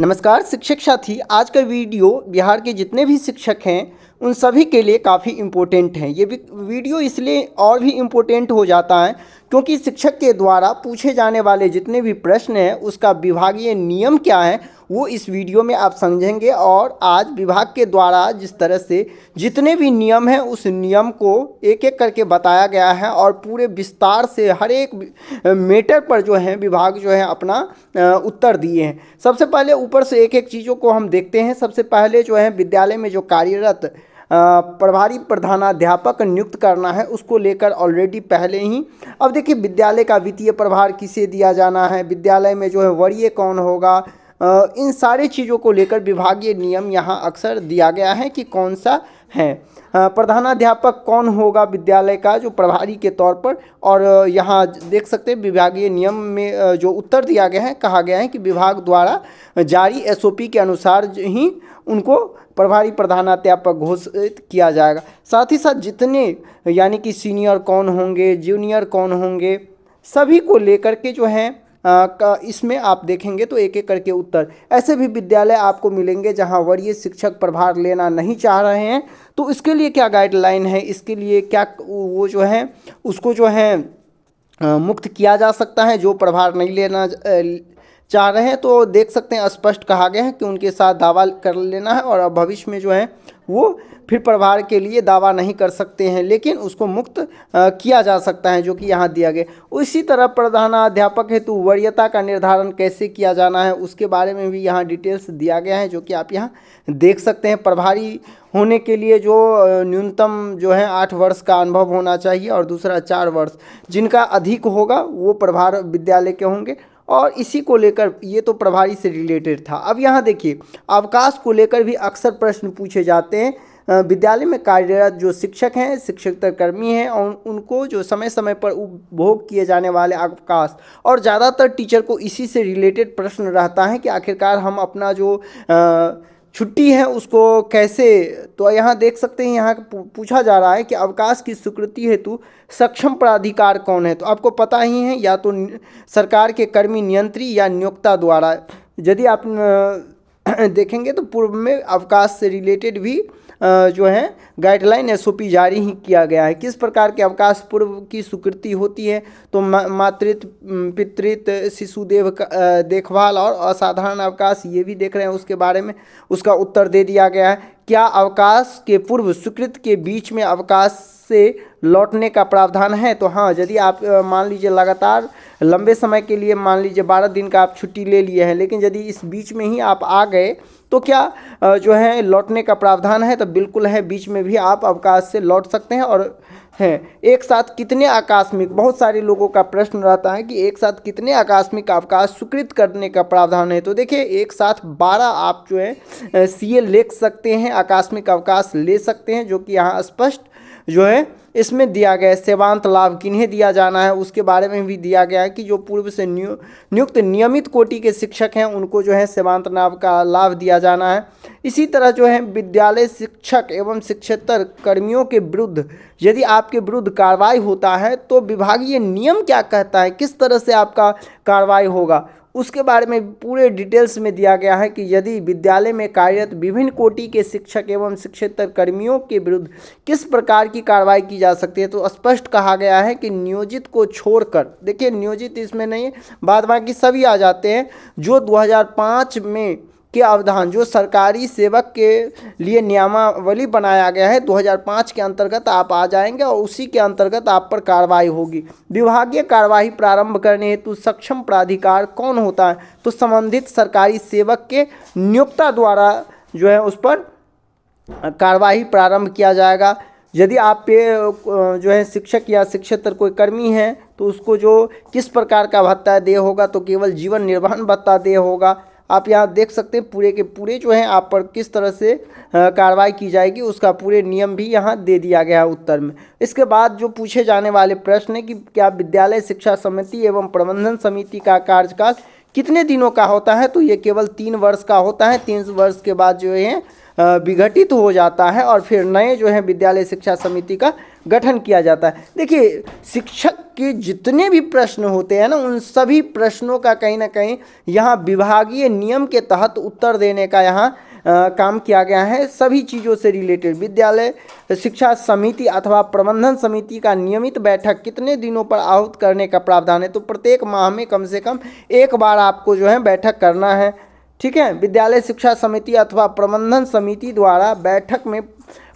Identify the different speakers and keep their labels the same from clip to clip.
Speaker 1: नमस्कार शिक्षक साथी। आज का वीडियो बिहार के जितने भी शिक्षक हैं उन सभी के लिए काफ़ी इम्पोर्टेंट है। ये वीडियो इसलिए और भी इम्पोर्टेंट हो जाता है क्योंकि शिक्षक के द्वारा पूछे जाने वाले जितने भी प्रश्न हैं उसका विभागीय नियम क्या है वो इस वीडियो में आप समझेंगे। और आज विभाग के द्वारा जिस तरह से जितने भी नियम हैं उस नियम को एक एक करके बताया गया है और पूरे विस्तार से हर एक मैटर पर जो है विभाग जो है अपना उत्तर दिए हैं। सबसे पहले ऊपर से एक एक चीज़ों को हम देखते हैं। सबसे पहले जो है विद्यालय में जो कार्यरत प्रभारी प्रधानाध्यापक नियुक्त करना है उसको लेकर ऑलरेडी पहले ही अब देखिए विद्यालय का वित्तीय प्रभार किसे दिया जाना है, विद्यालय में जो है वरीय कौन होगा, इन सारी चीज़ों को लेकर विभागीय नियम यहाँ अक्सर दिया गया है कि कौन सा है। प्रधानाध्यापक कौन होगा विद्यालय का जो प्रभारी के तौर पर, और यहाँ देख सकते हैं विभागीय नियम में जो उत्तर दिया गया है कहा गया है कि विभाग द्वारा जारी एसओपी के अनुसार ही उनको प्रभारी प्रधानाध्यापक घोषित किया जाएगा। साथ ही साथ जितने यानी कि सीनियर कौन होंगे, जूनियर कौन होंगे, सभी को लेकर के जो है इसमें आप देखेंगे तो एक एक करके उत्तर। ऐसे भी विद्यालय आपको मिलेंगे जहां वरीय शिक्षक प्रभार लेना नहीं चाह रहे हैं तो इसके लिए क्या गाइडलाइन है, इसके लिए क्या वो जो है उसको जो है मुक्त किया जा सकता है। जो प्रभार नहीं लेना चाह रहे हैं तो देख सकते हैं स्पष्ट कहा गया है कि उनके साथ दावा कर लेना है और भविष्य में जो है वो फिर प्रभार के लिए दावा नहीं कर सकते हैं लेकिन उसको मुक्त किया जा सकता है जो कि यहाँ दिया गया। उसी तरह प्रधानाध्यापक हेतु वरीयता का निर्धारण कैसे किया जाना है उसके बारे में भी यहाँ डिटेल्स दिया गया है जो कि आप यहाँ देख सकते हैं। प्रभारी होने के लिए जो न्यूनतम जो है 8 वर्ष का अनुभव होना चाहिए और दूसरा 4 वर्ष, जिनका अधिक होगा वो प्रभार विद्यालय के होंगे। और इसी को लेकर ये तो प्रभारी से रिलेटेड था। अब यहाँ देखिए अवकाश को लेकर भी अक्सर प्रश्न पूछे जाते हैं। विद्यालय में कार्यरत जो शिक्षक हैं, शिक्षकेतर कर्मी हैं और उनको जो समय समय पर उपभोग किए जाने वाले अवकाश, और ज़्यादातर टीचर को इसी से रिलेटेड प्रश्न रहता है कि आखिरकार हम अपना जो छुट्टी है उसको कैसे, तो यहाँ देख सकते हैं यहाँ पूछा जा रहा है कि अवकाश की स्वीकृति हेतु सक्षम प्राधिकार कौन है। तो आपको पता ही है या तो सरकार के कर्मी नियंत्री या नियोक्ता द्वारा। यदि आप देखेंगे तो पूर्व में अवकाश से रिलेटेड भी जो है गाइडलाइन एसओपी जारी ही किया गया है। किस प्रकार के अवकाश पूर्व की स्वीकृति होती है तो मातृत्व, पितृत्व, शिशु देखभाल और असाधारण अवकाश ये भी देख रहे हैं, उसके बारे में उसका उत्तर दे दिया गया है। क्या अवकाश के पूर्व स्वीकृत के बीच में अवकाश से लौटने का प्रावधान है? तो हाँ, यदि आप मान लीजिए लगातार लंबे समय के लिए मान लीजिए 12 दिन का आप छुट्टी ले लिए हैं लेकिन यदि इस बीच में ही आप आ गए तो क्या जो है लौटने का प्रावधान है? तो बिल्कुल है, बीच में भी आप अवकाश से लौट सकते हैं। और हैं एक साथ कितने आकस्मिक, बहुत सारे लोगों का प्रश्न रहता है कि एक साथ कितने आकस्मिक अवकाश स्वीकृत करने का प्रावधान है। तो देखिए एक साथ 12 आप जो है सीए ले सकते हैं, आकस्मिक अवकाश ले सकते हैं जो कि यहाँ स्पष्ट जो है इसमें दिया गया है। सेवांत लाभ किन्हें दिया जाना है उसके बारे में भी दिया गया है कि जो पूर्व से नियुक्त नियमित कोटि के शिक्षक हैं उनको जो है सेवांत लाभ का लाभ दिया जाना है। इसी तरह जो है विद्यालय शिक्षक एवं शिक्षकेतर कर्मियों के विरुद्ध यदि आपके विरुद्ध कार्रवाई होता है तो विभागीय नियम क्या कहता है, किस तरह से आपका कार्रवाई होगा उसके बारे में पूरे डिटेल्स में दिया गया है कि यदि विद्यालय में कार्यरत विभिन्न कोटि के शिक्षक एवं शिक्षकेतर कर्मियों के विरुद्ध किस प्रकार की कार्रवाई की जा सकती है। तो स्पष्ट कहा गया है कि नियोजित को छोड़कर, देखिए नियोजित इसमें नहीं है, बाद बाकी सभी आ जाते हैं जो 2005 में के अवधान जो सरकारी सेवक के लिए नियमावली बनाया गया है 2005 के अंतर्गत आप आ जाएंगे और उसी के अंतर्गत आप पर कार्रवाई होगी। विभागीय कार्रवाई प्रारंभ करने हेतु सक्षम प्राधिकार कौन होता है? तो संबंधित सरकारी सेवक के नियोक्ता द्वारा जो है उस पर कार्रवाई प्रारंभ किया जाएगा। यदि आप पे जो है शिक्षक या शिक्षकेतर कोई कर्मी है तो उसको जो किस प्रकार का भत्ता देय होगा तो केवल जीवन निर्वाह भत्ता देय होगा। आप यहाँ देख सकते हैं पूरे के पूरे जो हैं आप पर किस तरह से कार्रवाई की जाएगी उसका पूरे नियम भी यहाँ दे दिया गया है उत्तर में। इसके बाद जो पूछे जाने वाले प्रश्न है कि क्या विद्यालय शिक्षा समिति एवं प्रबंधन समिति का कार्यकाल कितने दिनों का होता है? तो ये केवल 3 वर्ष का होता है। 3 वर्ष के बाद जो है विघटित हो जाता है और फिर नए जो है विद्यालय शिक्षा समिति का गठन किया जाता है। देखिए, शिक्षक के जितने भी प्रश्न होते हैं ना, उन सभी प्रश्नों का कहीं ना कहीं यहाँ विभागीय नियम के तहत उत्तर देने का यहाँ काम किया गया है। सभी चीज़ों से रिलेटेड विद्यालय शिक्षा समिति अथवा प्रबंधन समिति का नियमित बैठक कितने दिनों पर आहूत करने का प्रावधान है, तो प्रत्येक माह में कम से कम एक बार आपको जो है बैठक करना है। ठीक है, विद्यालय शिक्षा समिति अथवा प्रबंधन समिति द्वारा बैठक में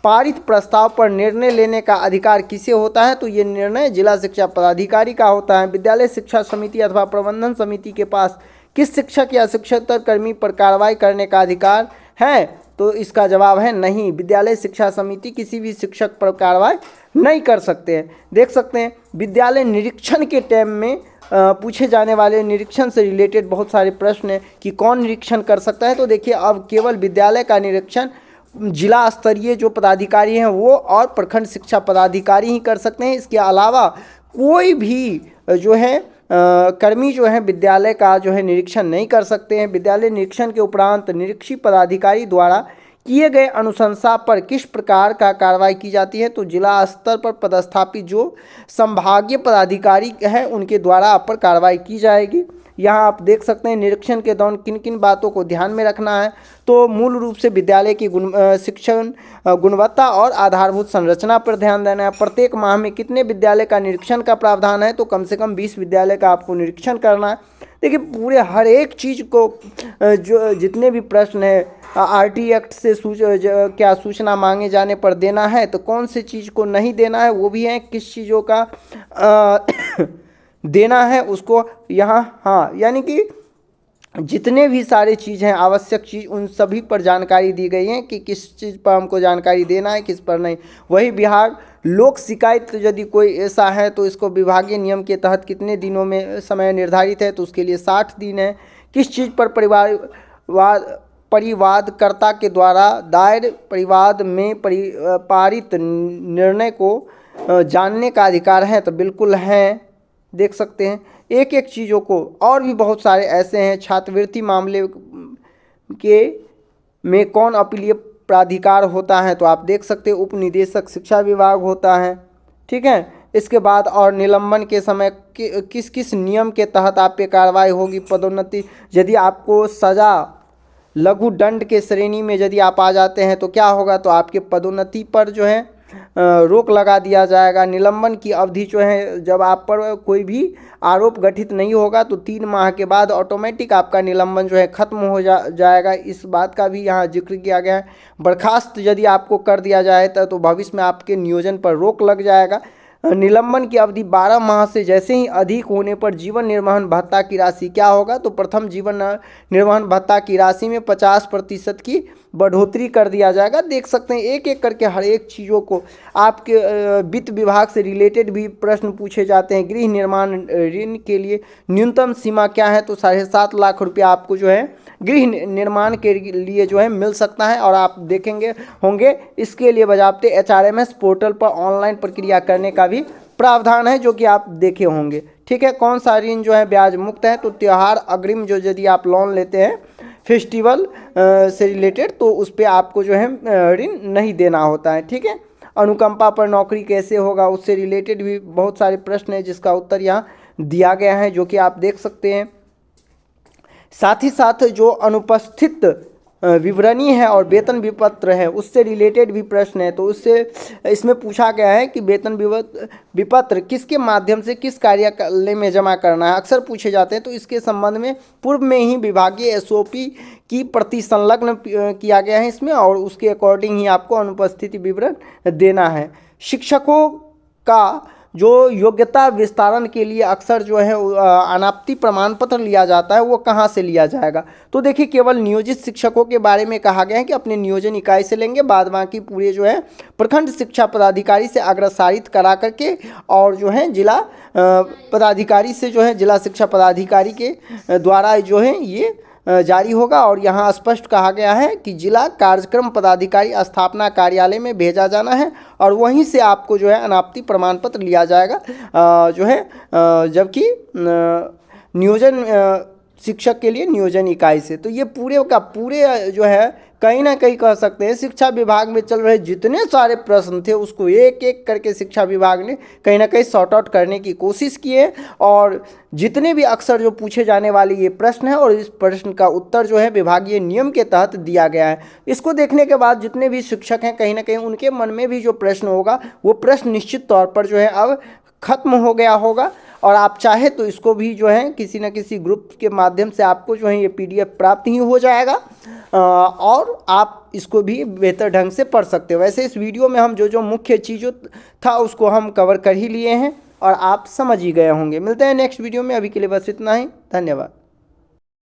Speaker 1: पारित प्रस्ताव पर निर्णय लेने का अधिकार किसे होता है, तो ये निर्णय जिला शिक्षा पदाधिकारी का होता है। विद्यालय शिक्षा समिति अथवा प्रबंधन समिति के पास किस शिक्षक या शिक्षकेतर कर्मी पर कार्रवाई करने का अधिकार है, तो इसका जवाब है नहीं। विद्यालय शिक्षा समिति किसी भी शिक्षक पर कार्रवाई नहीं कर सकते हैं। देख सकते हैं विद्यालय निरीक्षण के टाइम में पूछे जाने वाले निरीक्षण से रिलेटेड बहुत सारे प्रश्न हैं कि कौन निरीक्षण कर सकता है। तो देखिए, अब केवल विद्यालय का निरीक्षण जिला स्तरीय जो पदाधिकारी हैं वो और प्रखंड शिक्षा पदाधिकारी ही कर सकते हैं। इसके अलावा कोई भी जो है कर्मी जो है विद्यालय का जो है निरीक्षण नहीं कर सकते हैं। विद्यालय निरीक्षण के उपरांत निरीक्षी पदाधिकारी द्वारा किए गए अनुशंसा पर किस प्रकार का कार्रवाई की जाती है, तो जिला स्तर पर पदस्थापित जो संभागीय पदाधिकारी है उनके द्वारा आप पर कार्रवाई की जाएगी। यहाँ आप देख सकते हैं निरीक्षण के दौरान किन किन बातों को ध्यान में रखना है, तो मूल रूप से विद्यालय की शिक्षण गुणवत्ता और आधारभूत संरचना पर ध्यान देना है। प्रत्येक माह में कितने विद्यालय का निरीक्षण का प्रावधान है, तो कम से कम 20 विद्यालय का आपको निरीक्षण करना है। देखिए, पूरे हर एक चीज़ को जो जितने भी प्रश्न है आरटी एक्ट से क्या सूचना मांगे जाने पर देना है, तो कौन से चीज़ को नहीं देना है वो भी है, किस चीज़ों का देना है उसको यहाँ, हाँ, यानी कि जितने भी सारे चीज़ हैं आवश्यक चीज़ उन सभी पर जानकारी दी गई है कि किस चीज़ पर हमको जानकारी देना है, किस पर नहीं। वही बिहार लोक शिकायत यदि कोई ऐसा है तो इसको विभागीय नियम के तहत कितने दिनों में समय निर्धारित है, तो उसके लिए 60 दिन है। किस चीज़ पर परिवादकर्ता के द्वारा दायर परिवाद में पारित निर्णय को जानने का अधिकार है, तो बिल्कुल है। देख सकते हैं एक एक चीज़ों को, और भी बहुत सारे ऐसे हैं। छात्रवृत्ति मामले के में कौन अपीलीय प्राधिकार होता है, तो आप देख सकते हैं उप निदेशक शिक्षा विभाग होता है। ठीक है, इसके बाद और निलंबन के समय किस किस नियम के तहत आप पे कार्रवाई होगी, पदोन्नति यदि आपको सज़ा लघु दंड के श्रेणी में यदि आप आ जाते हैं तो क्या होगा, तो आपके पदोन्नति पर जो है रोक लगा दिया जाएगा। निलंबन की अवधि जो है जब आप पर कोई भी आरोप गठित नहीं होगा तो 3 माह के बाद ऑटोमेटिक आपका निलंबन जो है ख़त्म हो जाएगा। इस बात का भी यहाँ जिक्र किया गया है। बर्खास्त यदि आपको कर दिया जाए तो भविष्य में आपके नियोजन पर रोक लग जाएगा। निलंबन की अवधि 12 माह से जैसे ही अधिक होने पर जीवन निर्वहन भत्ता की राशि क्या होगा, तो प्रथम जीवन निर्वहन भत्ता की राशि में 50% की बढ़ोतरी कर दिया जाएगा। देख सकते हैं एक एक करके हर एक चीज़ों को आपके वित्त विभाग से रिलेटेड भी प्रश्न पूछे जाते हैं। गृह निर्माण ऋण के लिए न्यूनतम सीमा क्या है, तो 7.5 लाख रुपया आपको जो है गृह निर्माण के लिए जो है मिल सकता है। और आप देखेंगे होंगे इसके लिए बजाबते HRMS पोर्टल पर ऑनलाइन प्रक्रिया करने का भी प्रावधान है, जो कि आप देखे होंगे। ठीक है, कौन सा ऋण जो है ब्याज मुक्त है, तो त्यौहार अग्रिम जो यदि आप लोन लेते हैं फेस्टिवल से रिलेटेड तो उस पर आपको जो है ऋण नहीं देना होता है। ठीक है, अनुकंपा पर नौकरी कैसे होगा उससे रिलेटेड भी बहुत सारे प्रश्न हैं जिसका उत्तर यहाँ दिया गया है, जो कि आप देख सकते हैं। साथ ही साथ जो अनुपस्थित विवरणी है और वेतन विपत्र है उससे रिलेटेड भी प्रश्न है, तो उससे इसमें पूछा गया है कि वेतन विपत्र किसके माध्यम से किस कार्यालय में जमा करना है, अक्सर पूछे जाते हैं। तो इसके संबंध में पूर्व में ही विभागीय SOP की प्रति संलग्न किया गया है इसमें, और उसके अकॉर्डिंग ही आपको अनुपस्थिति विवरण देना है। शिक्षकों का जो योग्यता विस्तारण के लिए अक्सर जो है अनापत्ति प्रमाण पत्र लिया जाता है, वो कहाँ से लिया जाएगा, तो देखिए केवल नियोजित शिक्षकों के बारे में कहा गया है कि अपने नियोजन इकाई से लेंगे, बाद बाकी पूरे जो है प्रखंड शिक्षा पदाधिकारी से अग्रसारित करा करके और जो है जिला पदाधिकारी से जो है जिला शिक्षा पदाधिकारी के द्वारा जो है ये जारी होगा। और यहाँ स्पष्ट कहा गया है कि जिला कार्यक्रम पदाधिकारी स्थापना कार्यालय में भेजा जाना है और वहीं से आपको जो है अनापत्ति प्रमाण पत्र लिया जाएगा जो है, जबकि नियोजन शिक्षक के लिए नियोजन इकाई से। तो ये पूरे का पूरे जो है कहीं ना कहीं कह सकते हैं शिक्षा विभाग में चल रहे जितने सारे प्रश्न थे उसको एक एक करके शिक्षा विभाग ने कहीं ना कहीं सॉर्ट आउट करने की कोशिश की है। और जितने भी अक्सर जो पूछे जाने वाले ये प्रश्न है और इस प्रश्न का उत्तर जो है विभागीय नियम के तहत दिया गया है। इसको देखने के बाद जितने भी शिक्षक हैं कहीं ना कहीं उनके मन में भी जो प्रश्न होगा वो प्रश्न निश्चित तौर पर जो है अब खत्म हो गया होगा। और आप चाहे तो इसको भी जो है किसी न किसी ग्रुप के माध्यम से आपको जो है ये PDF प्राप्त ही हो जाएगा और आप इसको भी बेहतर ढंग से पढ़ सकते हो। वैसे इस वीडियो में हम जो जो मुख्य चीज़ों था उसको हम कवर कर ही लिए हैं और आप समझ ही गए होंगे। मिलते हैं नेक्स्ट वीडियो में, अभी के लिए बस इतना ही, धन्यवाद।